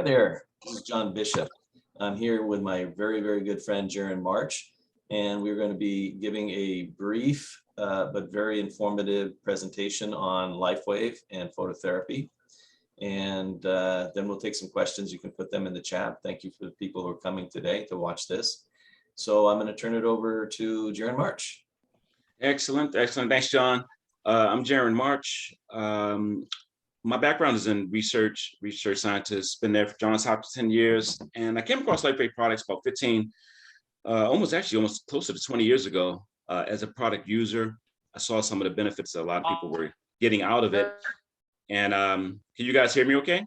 Hi there, this is John Bishop. I'm here with my very, very good friend Gerrun March, and we're going to be giving a brief but very informative presentation on LifeWave and phototherapy. And then we'll take some questions. You can put them in the chat. Thank you for the people who are coming today to watch this. So I'm going to turn it over to Gerrun March. Excellent, excellent. Thanks, John. I'm Gerrun March. My background is in research scientist, been there for Johns Hopkins 10 years. And I came across LifeWave products about 15, almost closer to 20 years ago. As a product user, I saw some of the benefits that a lot of people were getting out of it. And can you guys hear me okay?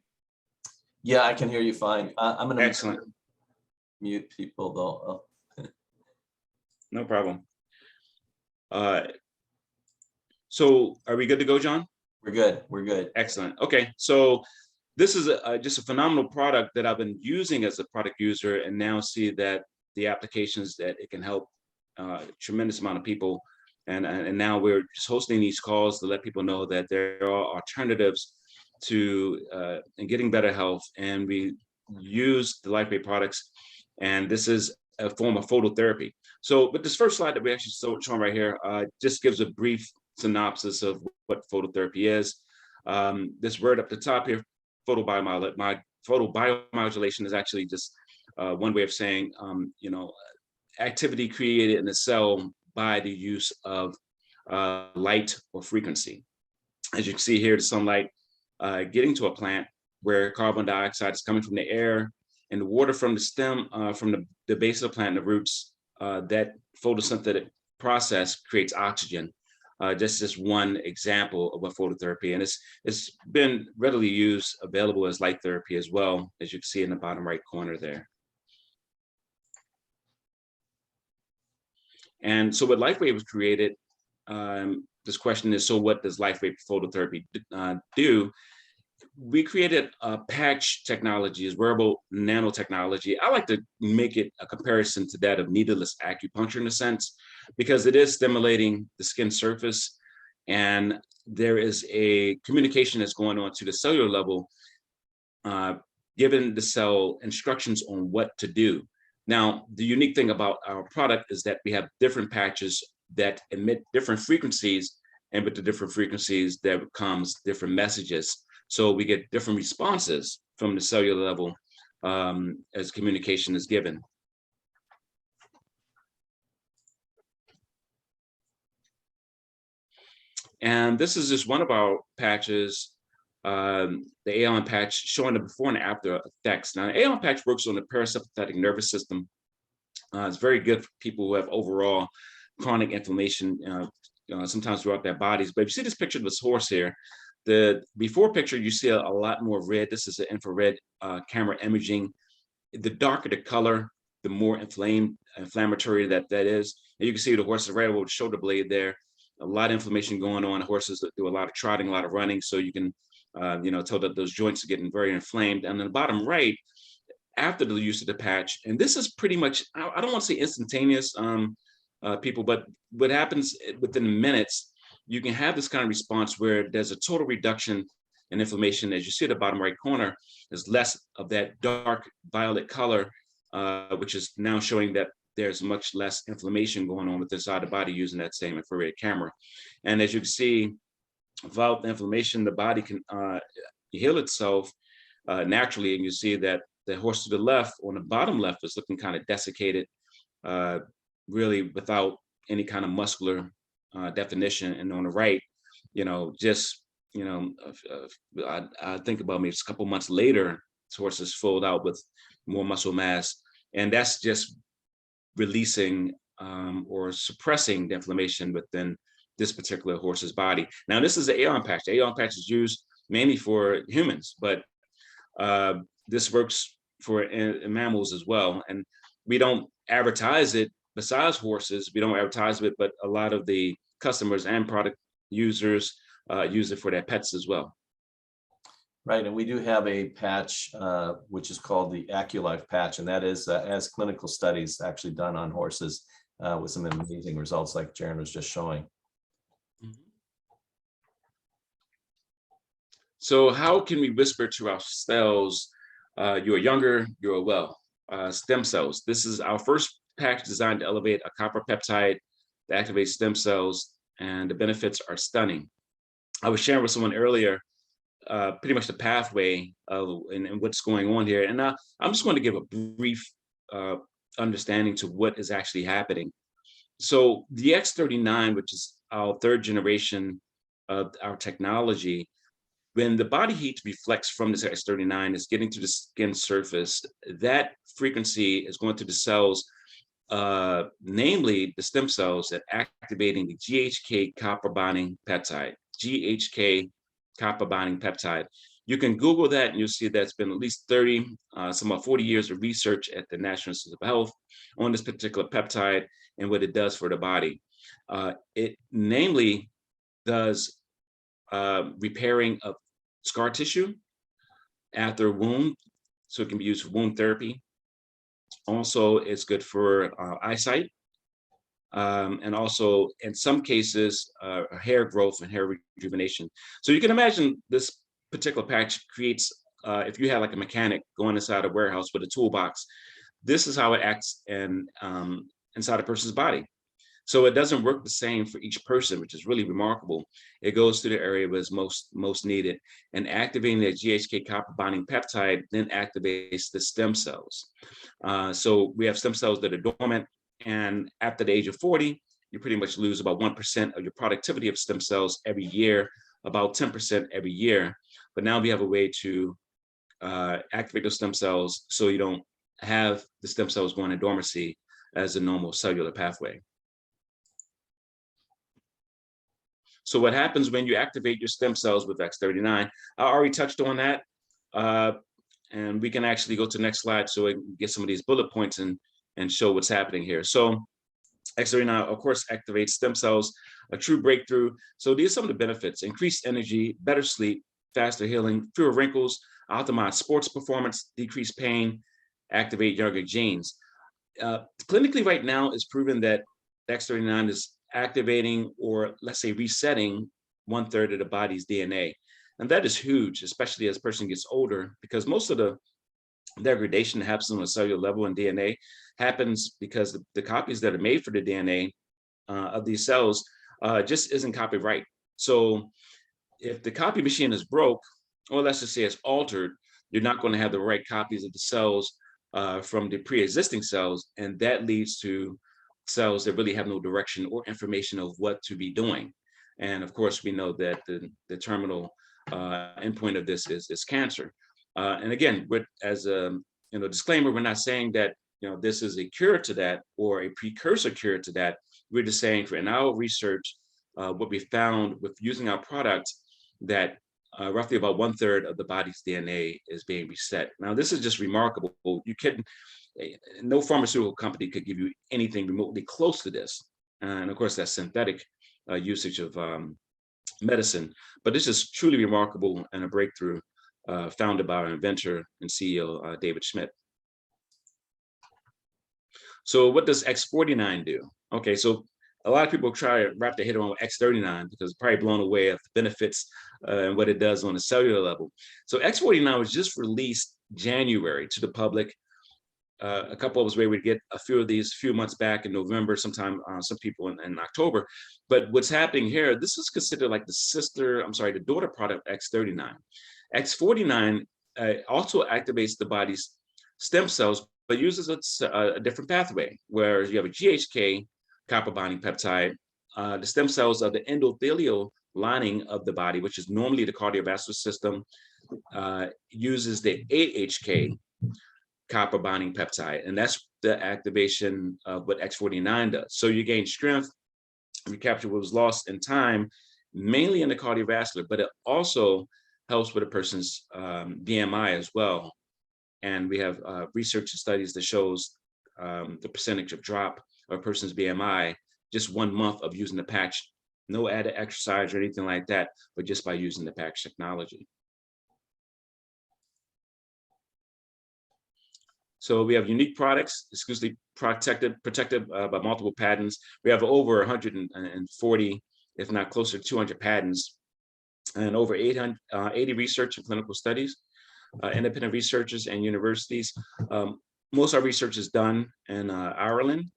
Yeah, I can hear you fine. I'm going to mute people though. Oh. No problem. So are we good to go, John? We're good. We're good. Excellent. Okay. So this is just a phenomenal product that I've been using as a product user, and now see that the applications that it can help a tremendous amount of people. And now we're just hosting these calls to let people know that there are alternatives to in getting better health. And we use the LifeWave products, and this is a form of phototherapy. So with this first slide that we actually showing right here, just gives a brief synopsis of what phototherapy is. This word up the top here, photobiomodulation, is actually just one way of saying, activity created in the cell by the use of light or frequency. As you can see here, the sunlight getting to a plant where carbon dioxide is coming from the air and the water from the stem, from the base of the plant and the roots. That photosynthetic process creates oxygen. Just as one example of what phototherapy, and it's been readily used, available as light therapy as well, as you can see in the bottom right corner there. And so what LifeWave was created, this question is, so what does LifeWave phototherapy do? We created a patch technology, as wearable nanotechnology. I like to make it a comparison to that of needleless acupuncture in a sense, because it is stimulating the skin surface, and there is a communication that's going on to the cellular level, giving the cell instructions on what to do. Now, the unique thing about our product is that we have different patches that emit different frequencies, and with the different frequencies, there comes different messages. So we get different responses from the cellular level as communication is given. And this is just one of our patches, the ALM patch, showing the before and after effects. Now, the ALM patch works on the parasympathetic nervous system. It's very good for people who have overall chronic inflammation, sometimes throughout their bodies. But if you see this picture of this horse here, the before picture, you see a lot more red. This is an infrared camera imaging. The darker the color, the more inflammatory that is. And you can see the horse is right over the shoulder blade there. A lot of inflammation going on. Horses do a lot of trotting, a lot of running. So you can, tell that those joints are getting very inflamed. And then the bottom right, after the use of the patch, and this is pretty much, I don't want to say instantaneous, people, but what happens within minutes, you can have this kind of response where there's a total reduction in inflammation. As you see at the bottom right corner, there's less of that dark violet color, which is now showing that there's much less inflammation going on with inside the body using that same infrared camera. And as you can see, without the inflammation, the body can heal itself naturally. And you see that the horse to the left, on the bottom left, is looking kind of desiccated, really without any kind of muscular definition. And on the right, I think about maybe a couple months later, this horse is filled out with more muscle mass, and that's just releasing or suppressing the inflammation within this particular horse's body. Now, this is the ALM patch. The ALM patch is used mainly for humans, but this works for mammals as well. And we don't advertise it. Besides horses, we don't advertise it, but a lot of the customers and product users use it for their pets as well. Right, and we do have a patch which is called the AccuLife Patch, and that is as clinical studies actually done on horses with some amazing results like Gerrun was just showing. So how can we whisper to ourselves you are younger, you are well. Stem cells. This is our first patch designed to elevate a copper peptide that activates stem cells, and the benefits are stunning. I was sharing with someone earlier pretty much the pathway of and what's going on here. And I'm just going to give a brief understanding to what is actually happening. So the X39, which is our third generation of our technology, when the body heat reflects from this X39 is getting to the skin surface, that frequency is going to the cells, namely the stem cells, that activating the GHK copper bonding peptide. GHK copper bonding peptide. You can Google that and you'll see that's been at least 30, some 40 years of research at the National Institute of Health on this particular peptide and what it does for the body. It namely does repairing of scar tissue after a wound, so it can be used for wound therapy. Also, it's good for eyesight, and also in some cases, hair growth and hair rejuvenation. So you can imagine this particular patch creates, if you have like a mechanic going inside a warehouse with a toolbox, this is how it acts inside a person's body. So it doesn't work the same for each person, which is really remarkable. It goes to the area where it's most needed, and activating the GHK copper bonding peptide then activates the stem cells. So we have stem cells that are dormant, and after the age of 40, you pretty much lose about 1% of your productivity of stem cells every year, about 10% every year. But now we have a way to activate those stem cells so you don't have the stem cells going in dormancy as a normal cellular pathway. So what happens when you activate your stem cells with X39? I already touched on that. And we can actually go to the next slide so we can get some of these bullet points and show what's happening here. So X39, of course, activates stem cells, a true breakthrough. So these are some of the benefits: increased energy, better sleep, faster healing, fewer wrinkles, optimize sports performance, decrease pain, activate younger genes. Clinically right now, it's proven that X39 is activating, or let's say resetting, 1/3 of the body's DNA. And that is huge, especially as a person gets older, because most of the degradation that happens on a cellular level in DNA happens because the copies that are made for the DNA of these cells just isn't copied right. So if the copy machine is broke, or let's just say it's altered, you're not going to have the right copies of the cells from the pre-existing cells, and that leads to cells that really have no direction or information of what to be doing. And of course, we know that the terminal endpoint of this is cancer. And again, as a disclaimer, we're not saying that this is a cure to that or a precursor cure to that. We're just saying, in our research, what we found with using our product, that roughly about 1/3 of the body's DNA is being reset. Now, this is just remarkable. No pharmaceutical company could give you anything remotely close to this. And of course, that's synthetic usage of medicine. But this is truly remarkable and a breakthrough founded by our inventor and CEO, David Schmidt. So what does X49 do? Okay, so a lot of people try to wrap their head around X39 because they're probably blown away at the benefits and what it does on a cellular level. So X49 was just released January to the public. A couple of us were able to get a few of these few months back in November, sometime some people in October. But what's happening here, this is considered like the daughter product X39. X49 also activates the body's stem cells, but uses a different pathway, where you have a GHK copper bonding peptide. The stem cells of the endothelial lining of the body, which is normally the cardiovascular system, uses the AHK copper bonding peptide, and that's the activation of what X49 does. So you gain strength, recapture what was lost in time, mainly in the cardiovascular, but it also helps with a person's BMI as well. And we have research and studies that shows the percentage of drop of a person's BMI just 1 month of using the patch, no added exercise or anything like that, but just by using the patch technology. So we have unique products, exclusively protected by multiple patents. We have over 140, if not closer to 200 patents, and over 80 research and clinical studies. independent researchers and universities. Most of our research is done in Ireland.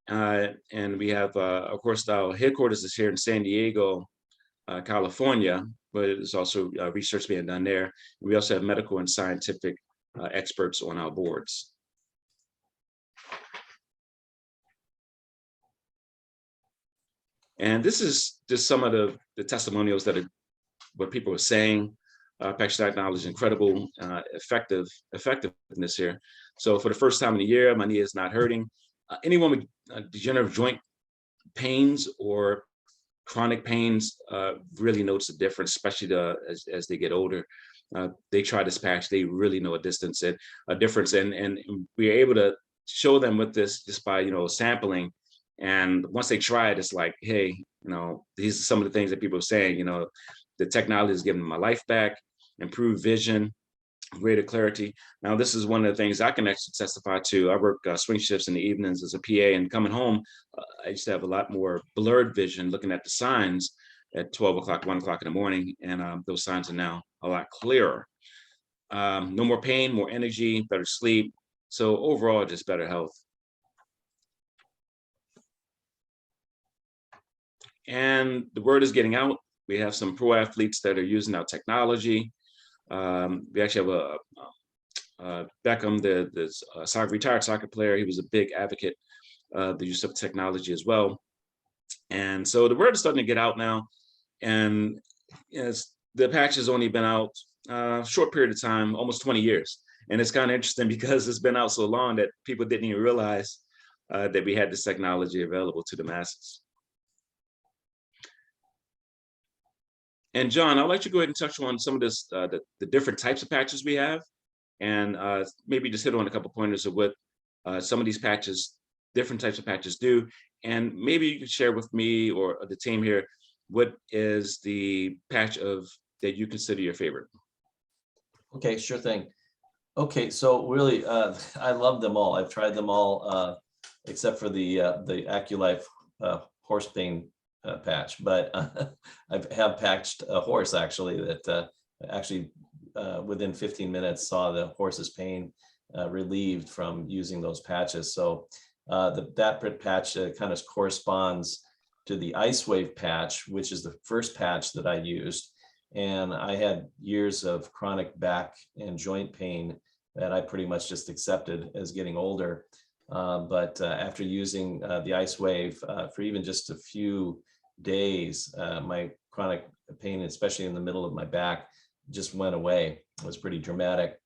And we have, of course, our headquarters is here in San Diego, California, but there's also research being done there. We also have medical and scientific experts on our boards. And this is just some of the testimonials that are what people are saying. Patch technology is incredible, effectiveness here. So for the first time in a year, my knee is not hurting. Anyone with degenerative joint pains or chronic pains really notice a difference, especially as they get older. They try this patch, they really know a difference, and we're able to show them with this just by sampling. And once they try it, it's like, hey, these are some of the things that people are saying. The technology is giving my life back, improved vision, greater clarity. Now, this is one of the things I can actually testify to. I work swing shifts in the evenings as a PA, and coming home, I used to have a lot more blurred vision looking at the signs at 12 o'clock, 1 o'clock in the morning, and those signs are now a lot clearer. No more pain, more energy, better sleep. So overall, just better health. And the word is getting out. We have some pro athletes that are using our technology. We actually have Beckham, the retired soccer player. He was a big advocate of the use of technology as well. And so the word is starting to get out now. And the patch has only been out a short period of time, almost 20 years. And it's kind of interesting because it's been out so long that people didn't even realize that we had this technology available to the masses. And John, I'd like to go ahead and touch on some of this, the different types of patches we have, and maybe just hit on a couple pointers of what some of these patches, different types of patches do. And maybe you could share with me or the team here, what is the patch that you consider your favorite? Okay, sure thing. Okay, so really, I love them all. I've tried them all, except for the AccuLife horse pain patch, but I have patched a horse actually that within 15 minutes saw the horse's pain relieved from using those patches. So that patch kind of corresponds to the LifeWave patch, which is the first patch that I used. And I had years of chronic back and joint pain that I pretty much just accepted as getting older. But after using the LifeWave for even just a few days, my chronic pain, especially in the middle of my back, just went away. It was pretty dramatic.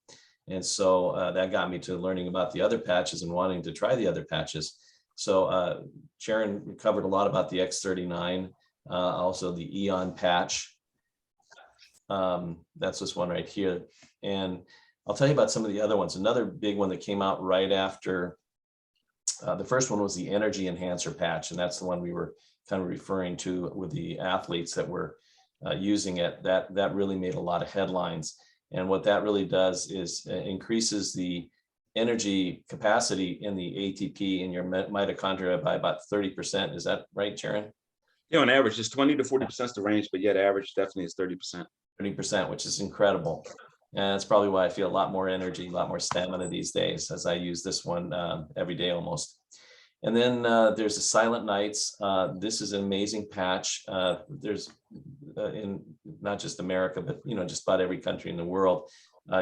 And so that got me to learning about the other patches and wanting to try the other patches. So Gerrun covered a lot about the X49, also the Eon patch. That's this one right here. And I'll tell you about some of the other ones. Another big one that came out right after the first one was the Energy Enhancer patch. And that's the one we were kind of referring to with the athletes that were using it. That really made a lot of headlines. And what that really does is increases the energy capacity in the ATP in your mitochondria by about 30%. Is that right, Gerrun? Yeah, on average, it's 20 to 40% is the range, but yet average definitely is 30%. 30%, which is incredible. And that's probably why I feel a lot more energy, a lot more stamina these days, as I use this one every day almost. And then there's the Silent Nights. This is an amazing patch. There's in not just America, but just about every country in the world,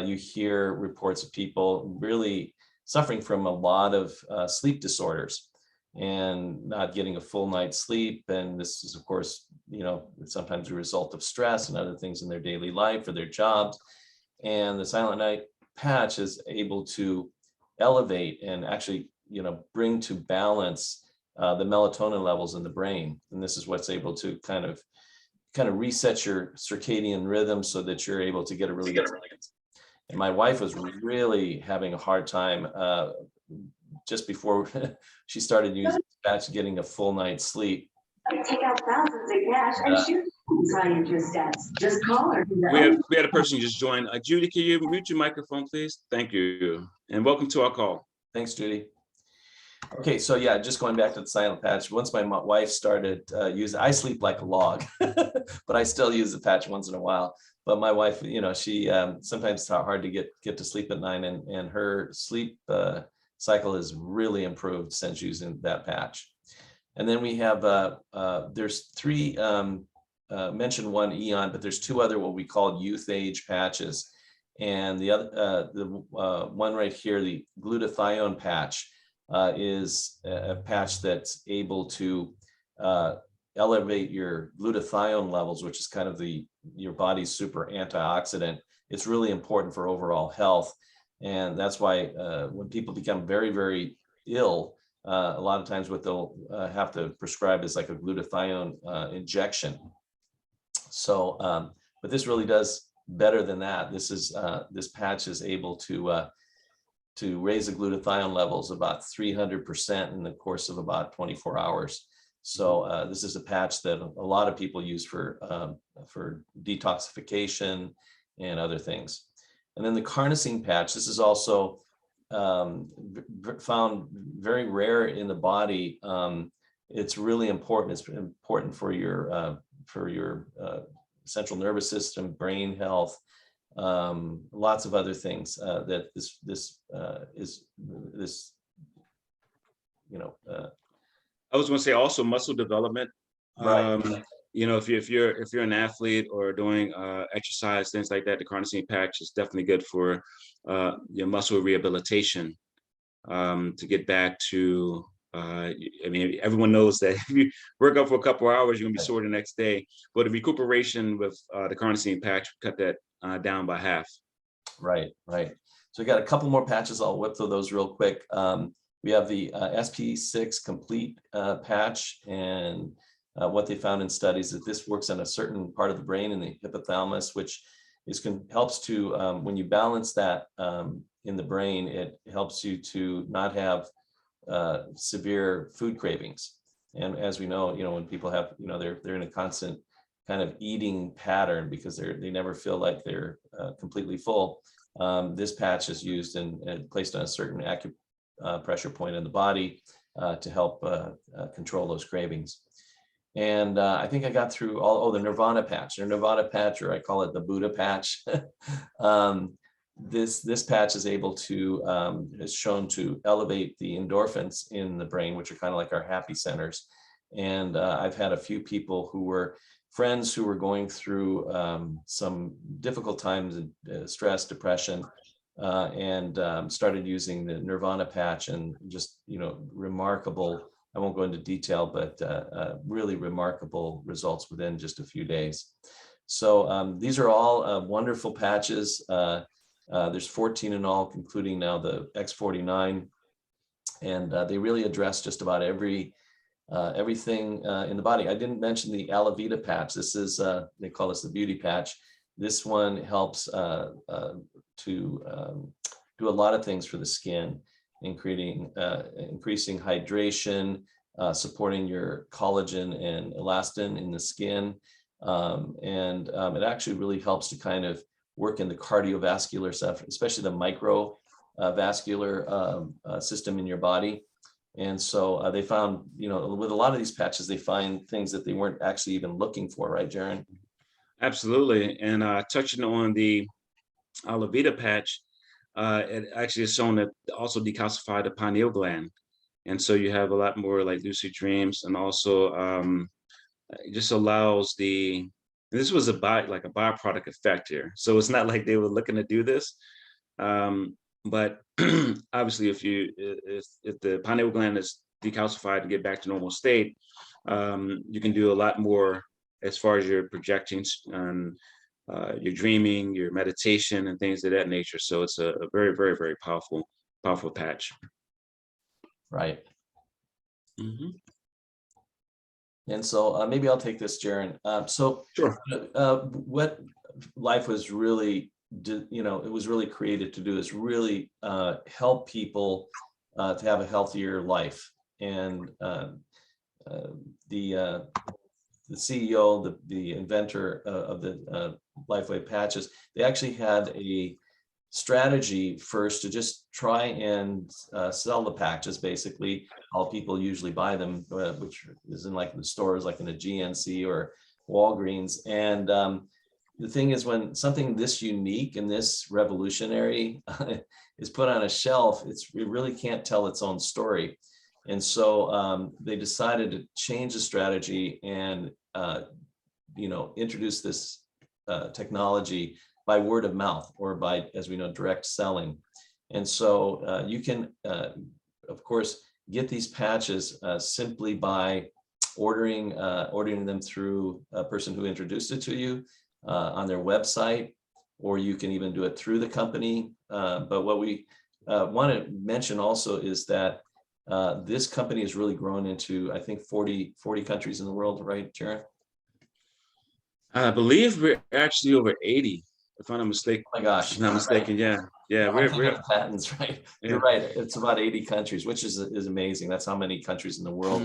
you hear reports of people really suffering from a lot of sleep disorders and not getting a full night's sleep. And this is, of course, sometimes a result of stress and other things in their daily life or their jobs. And the Silent Night patch is able to elevate and actually bring to balance the melatonin levels in the brain. And this is what's able to kind of reset your circadian rhythm so that you're able to get a really good sleep. And my wife was really having a hard time just before she started using the patch, getting a full night's sleep. I take out thousands of cash and shoot scientist stats. Just call her. We had a person just join. Judy, can you mute your microphone, please? Thank you. And welcome to our call. Thanks, Judy. Okay, so yeah, just going back to the Silent Patch. Once my wife started using, I sleep like a log, but I still use the patch once in a while. but my wife, she sometimes it's hard to get to sleep at night, and her sleep cycle has really improved since using that patch. And then we have there's three mentioned one Eon, but there's two other what we call youth age patches. And the other, one right here, the Glutathione patch, is a patch that's able to elevate your glutathione levels, which is kind of your body's super antioxidant. It's really important for overall health. And that's why when people become very, very ill, a lot of times what they'll have to prescribe is like a glutathione injection. So, but this really does better than that. This patch is able to raise the glutathione levels about 300% in the course of about 24 hours. So this is a patch that a lot of people use for detoxification and other things. And then the carnosine patch, this is also found very rare in the body. It's really important. It's important for your central nervous system, brain health, lots of other things that this I was going to say also muscle development. Right. If you're an athlete or doing exercise, things like that, the carnosine patch is definitely good for your muscle rehabilitation, to get back to. Everyone knows that if you work out for a couple of hours, you're gonna be sore the next day. But the recuperation with the carnosine patch cut that down by half. Right. So we got a couple more patches. I'll whip through those real quick. We have the SP6 complete patch, and what they found in studies that this works on a certain part of the brain in the hypothalamus, which helps to when you balance that in the brain, it helps you to not have severe food cravings. And as we know, when people have, they're in a constant kind of eating pattern because they never feel like they're completely full. This patch is used and placed on a certain acupressure point in the body to help control those cravings. And I think I got through the Nirvana patch, or I call it the Buddha patch. This patch is able to, is shown to elevate the endorphins in the brain, which are kind of like our happy centers. And I've had a few people who were friends who were going through some difficult times, stress, depression, and started using the Nirvana patch, and just, remarkable. I won't go into detail, but really remarkable results within just a few days. So these are all wonderful patches. There's 14 in all, including now the X49, and they really address just about everything in the body. I didn't mention the Alavita patch. This is they call this the beauty patch. This one helps to do a lot of things for the skin, increasing hydration, supporting your collagen and elastin in the skin, and it actually really helps to kind of work in the cardiovascular stuff, especially the microvascular system in your body. And so they found, with a lot of these patches, they find things that they weren't actually even looking for, right, Gerrun? Absolutely. And touching on the Alavita patch, it actually is shown to also decalcify the pineal gland. And so you have a lot more like lucid dreams, and also it just allows this was a byproduct effect here. So it's not like they were looking to do this. But obviously if the pineal gland is decalcified to get back to normal state, you can do a lot more as far as your projecting and your dreaming, your meditation, and things of that nature. So it's a very, very, very powerful patch. Right. Mm-hmm. And so maybe I'll take this, Gerrun. So sure. What Life was really, it was really created to do is really help people to have a healthier life. And the CEO, the inventor of the LifeWave patches, they actually had a strategy first to just try and sell the patches, basically how people usually buy them, which is in like the stores, like in a GNC or Walgreens. And the thing is, when something this unique and this revolutionary is put on a shelf, it really can't tell its own story. And so they decided to change the strategy and introduce this technology by word of mouth, or by, as we know, direct selling. And so you can, of course, get these patches simply by ordering them through a person who introduced it to you on their website, or you can even do it through the company. But what we want to mention also is that this company has really grown into, I think, 40 countries in the world, right, Gerrun? I believe we're actually over 80, if I'm not mistaken. Oh my gosh. If I'm not mistaken, right. Yeah. We're patents, right? Yeah. You're right. It's about 80 countries, which is amazing. That's how many countries in the world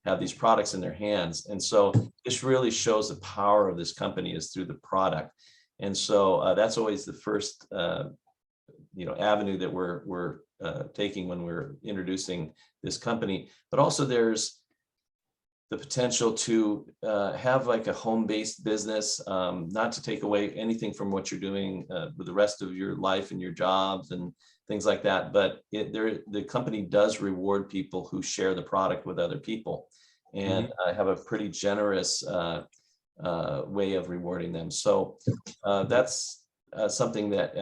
have these products in their hands. And so this really shows the power of this company is through the product. And so that's always the first avenue that we're taking when we're introducing this company. But also there's the potential to have like a home-based business, not to take away anything from what you're doing with the rest of your life and your jobs and things like that. But the company does reward people who share the product with other people, and have a pretty generous way of rewarding them. So that's something that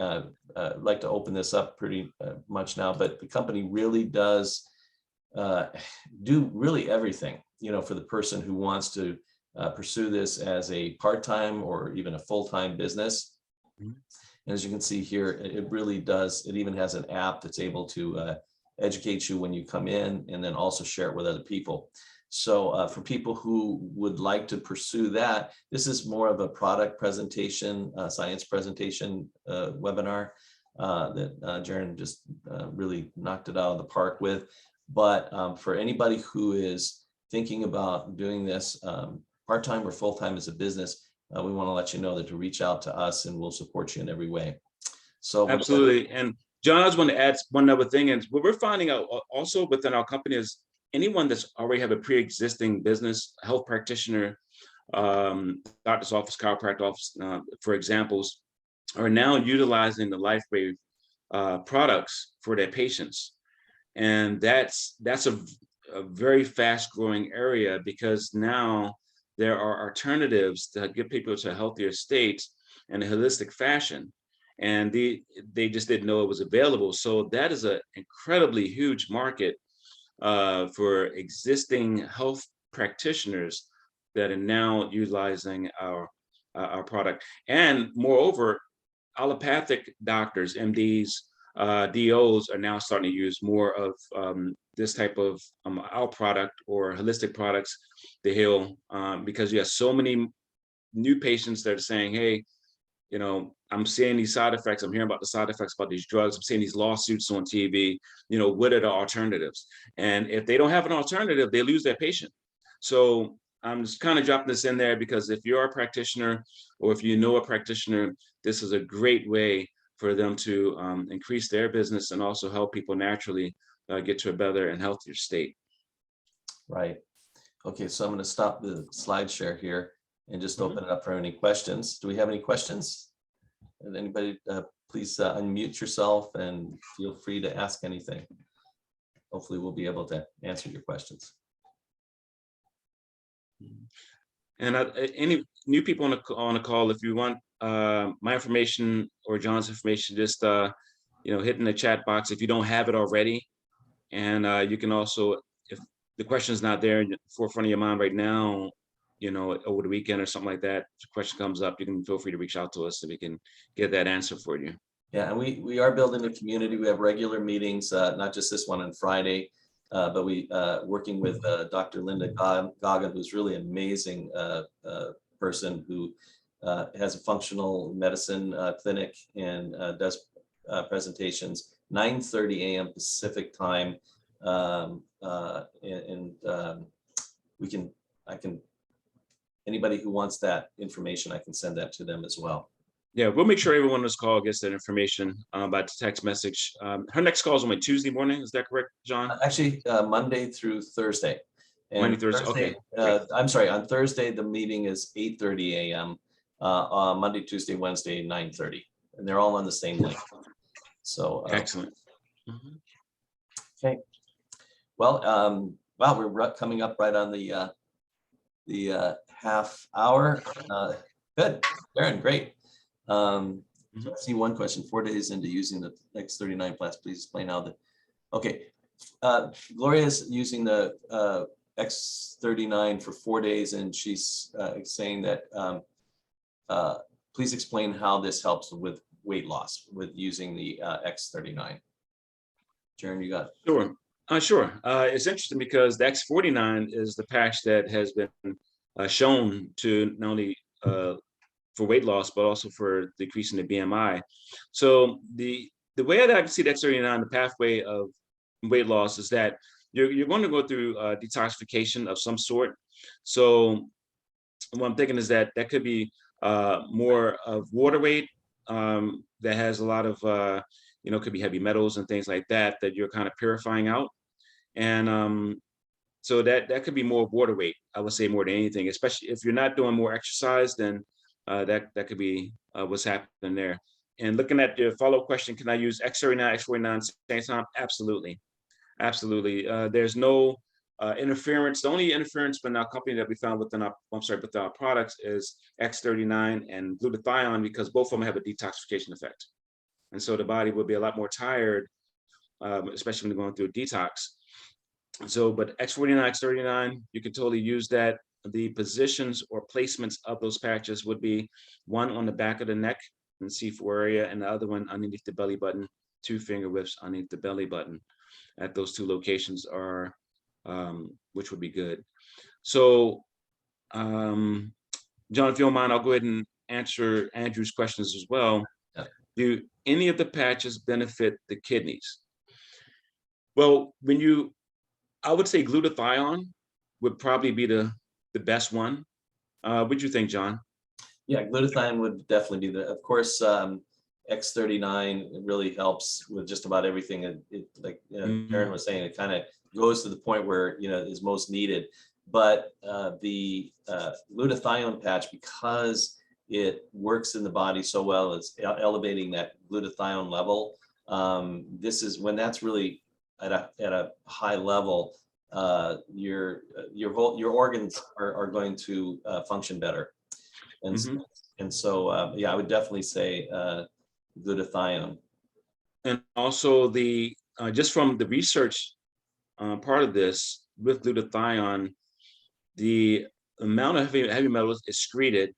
I'd like to open this up pretty much now. But the company really does do really everything, for the person who wants to pursue this as a part-time or even a full-time business. And as you can see here, it really does. It even has an app that's able to educate you when you come in, and then also share it with other people. So for people who would like to pursue that, this is more of a product presentation, science presentation webinar that Gerrun just really knocked it out of the park with. But for anybody who is thinking about doing this part-time or full-time as a business, we want to let you know that to reach out to us, and we'll support you in every way. So absolutely. And John, I just want to add one other thing. And what we're finding out also within our company is anyone that's already have a pre-existing business, health practitioner, doctor's office, chiropractor office, for examples, are now utilizing the LifeWave products for their patients. And that's a very fast growing area, because now there are alternatives to get people to a healthier state in a holistic fashion. And they just didn't know it was available. So that is an incredibly huge market for existing health practitioners that are now utilizing our product. And moreover, allopathic doctors, MDs, DOs are now starting to use more of this type of our product or holistic products to heal, because you have so many new patients that are saying, hey, I'm seeing these side effects. I'm hearing about the side effects about these drugs. I'm seeing these lawsuits on TV. What are the alternatives? And if they don't have an alternative, they lose their patient. So I'm just kind of dropping this in there because if you're a practitioner, or if you know a practitioner, this is a great way for them to increase their business and also help people naturally get to a better and healthier state. Right. Okay, so I'm going to stop the slide share here and just open it up for any questions. Do we have any questions? And anybody, please unmute yourself and feel free to ask anything. Hopefully we'll be able to answer your questions. And any new people on the call, if you want my information or John's information, just hit in the chat box if you don't have it already. And you can also, if the question is not there in the forefront of your mind right now, over the weekend or something like that, if the question comes up, you can feel free to reach out to us so we can get that answer for you. Yeah, and we are building a community. We have regular meetings, not just this one on Friday, but we working with Dr. Linda Goggin, who's really an amazing person who has a functional medicine clinic and does presentations 9:30 a.m. Pacific time, anybody who wants that information, I can send that to them as well. Yeah, we'll make sure everyone on this call gets that information by text message. Her next call is on Tuesday morning. Is that correct, John? Actually, Monday through Thursday. And Monday, Thursday. Okay. I'm sorry. On Thursday, the meeting is 8:30 a.m. on Monday, Tuesday, Wednesday, 9:30, and they're all on the same link. So Excellent. Mhm. okay. Well, wow, we're coming up right on the half hour. Good, Gerrun, great. So I see one question. 4 days into using the X39 Plus, please explain how the. Okay, Gloria's using the X39 for 4 days, and she's saying that please explain how this helps with weight loss with using the X39. Gerrun, you got. Sure. Sure. It's interesting because the X49 is the patch that has been shown to not only for weight loss, but also for decreasing the BMI. So the way that I can see the X39, the pathway of weight loss, is that you're going to go through detoxification of some sort. So what I'm thinking is that could be more of water weight that has a lot of could be heavy metals and things like that you're kind of purifying out. And so that could be more water weight, I would say, more than anything, especially if you're not doing more exercise, then that could be what's happening there. And looking at your follow-up question, can I use X39, X49 same time? Absolutely. Absolutely. There's no interference. The only interference within our company that we found within our products is X39 and glutathione, because both of them have a detoxification effect. And so the body will be a lot more tired, especially when you're going through a detox. So, but X49, X39, you can totally use that. The positions or placements of those patches would be one on the back of the neck and C4 area, and the other one underneath the belly button, 2 finger whips underneath the belly button. At those 2 locations are, which would be good. So, John, if you don't mind, I'll go ahead and answer Andrew's questions as well. Yeah. Do any of the patches benefit the kidneys? Well, I would say glutathione would probably be the best one. What do you think, John? Yeah, glutathione would definitely be of course, X39 really helps with just about everything. It like Gerrun was saying, it kind of goes to the point where is most needed. But the glutathione patch, because it works in the body so well, it's elevating that glutathione level. This is when that's really at a high level. Your organs are going to function better, and so yeah, I would definitely say glutathione. And also just from the research part of this with glutathione, the amount of heavy metals excreted,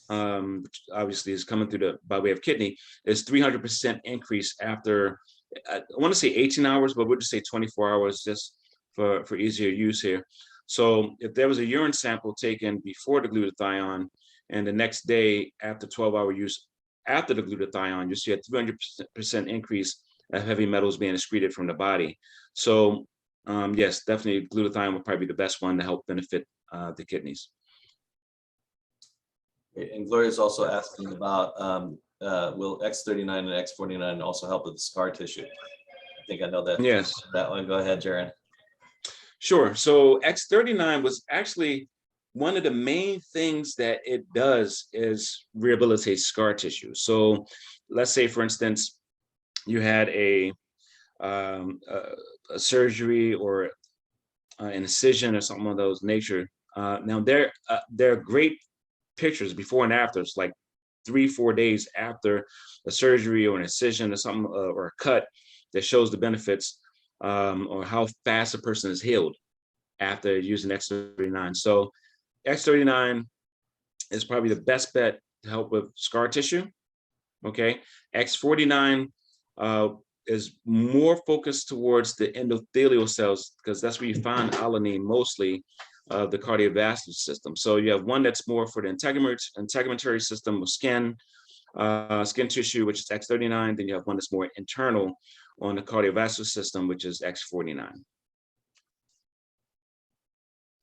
which obviously is coming through by way of kidney, is 300% increase after, I want to say 18 hours, but we'll just say 24 hours just for easier use here. So if there was a urine sample taken before the glutathione and the next day after 12-hour use after the glutathione, you see a 300% increase of heavy metals being excreted from the body. So yes, definitely glutathione would probably be the best one to help benefit the kidneys. And Gloria's also asking about will X39 and X49 also help with the scar tissue? I think I know that. Yes. That one. Go ahead, Gerrun. Sure. So X39 was actually one of the main things that it does is rehabilitate scar tissue. So let's say, for instance, you had a surgery or an incision or something of those nature. Now there are great pictures before and after. It's like 3-4 days after a surgery or an incision or something or a cut that shows the benefits or how fast a person is healed after using X39. So X39 is probably the best bet to help with scar tissue. Okay, X49 is more focused towards the endothelial cells because that's where you find alanine mostly of the cardiovascular system. So you have one that's more for the integumentary system of skin tissue, which is X39. Then you have one that's more internal on the cardiovascular system, which is X49.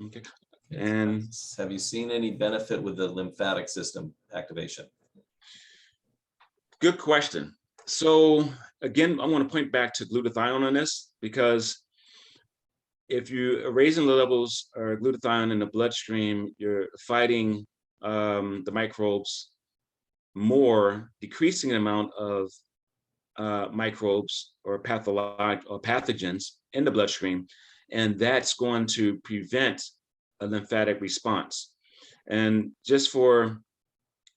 Okay. And have you seen any benefit with the lymphatic system activation? Good question. So again, I want to point back to glutathione on this, because if you are raising the levels of glutathione in the bloodstream, you're fighting the microbes more, decreasing the amount of microbes or pathogens in the bloodstream, and that's going to prevent a lymphatic response. And just for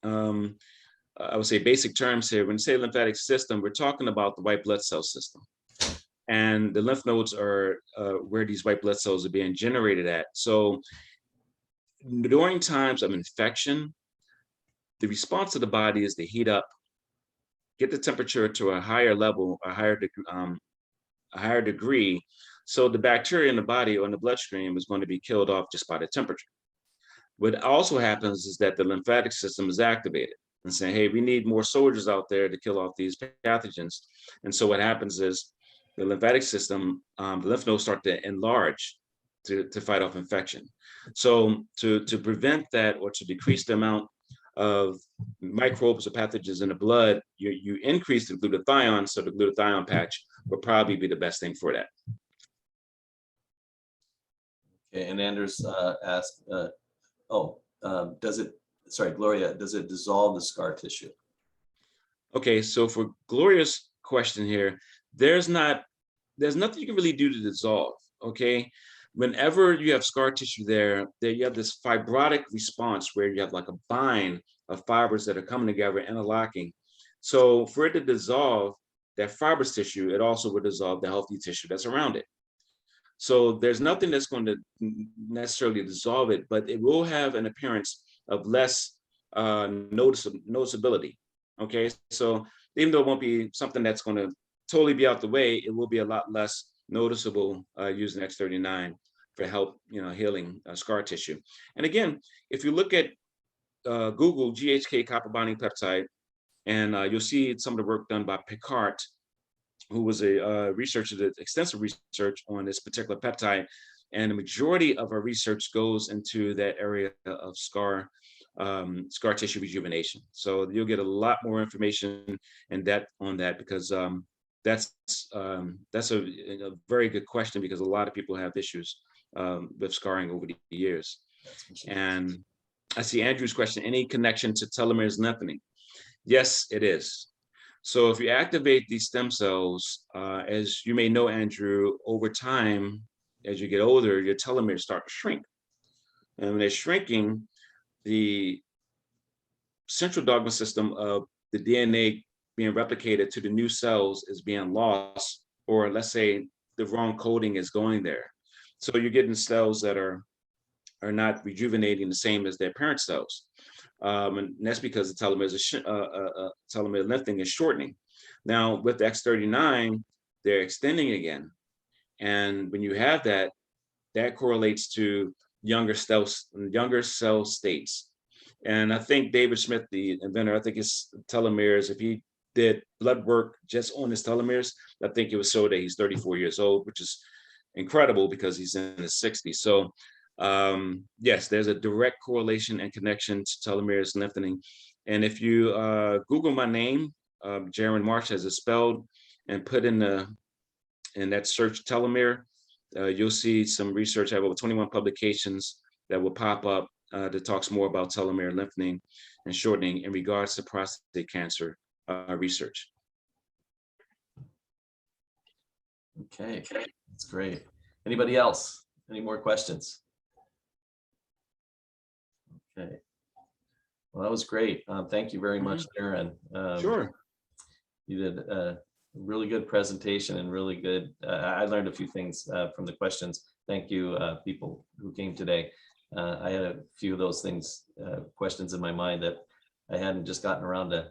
I would say basic terms here, when you say lymphatic system, we're talking about the white blood cell system. And the lymph nodes are where these white blood cells are being generated at. So during times of infection, the response of the body is to heat up, get the temperature to a higher level, a higher degree. So the bacteria in the body or in the bloodstream is going to be killed off just by the temperature. What also happens is that the lymphatic system is activated and saying, hey, we need more soldiers out there to kill off these pathogens. And so what happens is the lymphatic system, the lymph nodes start to enlarge to fight off infection. So to prevent that or to decrease the amount of microbes or pathogens in the blood, you increase the glutathione. So the glutathione patch would probably be the best thing for that. Okay, and Anders asked, Gloria, does it dissolve the scar tissue? Okay, so for Gloria's question here, there's nothing you can really do to dissolve, okay? Whenever you have scar tissue there you have this fibrotic response where you have like a bind of fibers that are coming together, interlocking. So for it to dissolve that fibrous tissue, it also would dissolve the healthy tissue that's around it. So there's nothing that's going to necessarily dissolve it, but it will have an appearance of less noticeability, okay? So even though it won't be something that's going to totally be out the way, it will be a lot less noticeable using X39 for help, healing scar tissue. And again, if you look at Google GHK copper binding peptide, and you'll see some of the work done by Picard, who was a researcher that did extensive research on this particular peptide. And the majority of our research goes into that area of scar tissue rejuvenation. So you'll get a lot more information in depth on that, because that's a very good question, because a lot of people have issues with scarring over the years. And I see Andrew's question, any connection to telomeres lengthening? Yes, it is. So if you activate these stem cells, as you may know, Andrew, over time, as you get older, your telomeres start to shrink. And when they're shrinking, the central dogma system of the DNA being replicated to the new cells is being lost, or let's say the wrong coding is going there. So you're getting cells that are not rejuvenating the same as their parent cells. And that's because the telomere lengthening is shortening. Now with X39, they're extending again. And when you have that, that correlates to younger cell states. And I think David Smith, the inventor, I think his telomeres, if he did blood work just on his telomeres, I think it would show that he's 34 years old, which is incredible because he's in his 60s. So yes, there's a direct correlation and connection to telomeres lengthening. And if you Google my name, Gerrun March as it's spelled, and put in that search telomere, you'll see some research. I have over 21 publications that will pop up that talks more about telomere lengthening and shortening in regards to prostate cancer research. Okay, that's great. Anybody else? Any more questions? Okay. Well, that was great. Thank you very much, Gerrun. Sure. You did a really good presentation and really good. I learned a few things from the questions. Thank you, people who came today. I had a few of those things, questions in my mind that I hadn't just gotten around to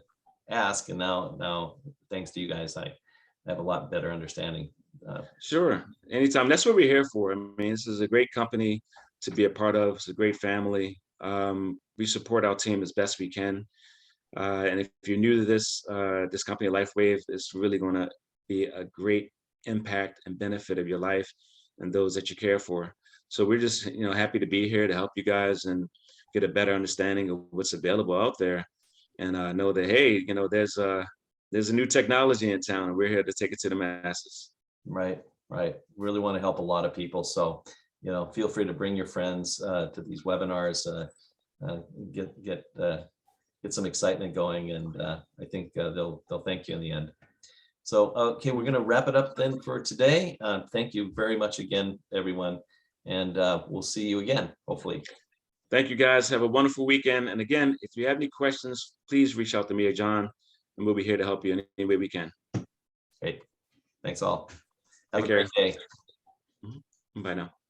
ask, and now thanks to you guys, I have a lot better understanding. Sure, anytime. That's what we're here for. I mean, this is a great company to be a part of. It's a great family. We support our team as best we can. And if you're new to this company, LifeWave, is really going to be a great impact and benefit of your life and those that you care for. So we're just, happy to be here to help you guys and get a better understanding of what's available out there. And know that, hey, there's a new technology in town, and we're here to take it to the masses. Right. Really want to help a lot of people. So, feel free to bring your friends to these webinars. Get get some excitement going, and I think they'll thank you in the end. So, okay, we're going to wrap it up then for today. Thank you very much again, everyone, and we'll see you again, hopefully. Thank you, guys. Have a wonderful weekend. And again, if you have any questions, please reach out to me or John, and we'll be here to help you in any way we can. Great. Thanks all. Have Take a care. great day. Bye now.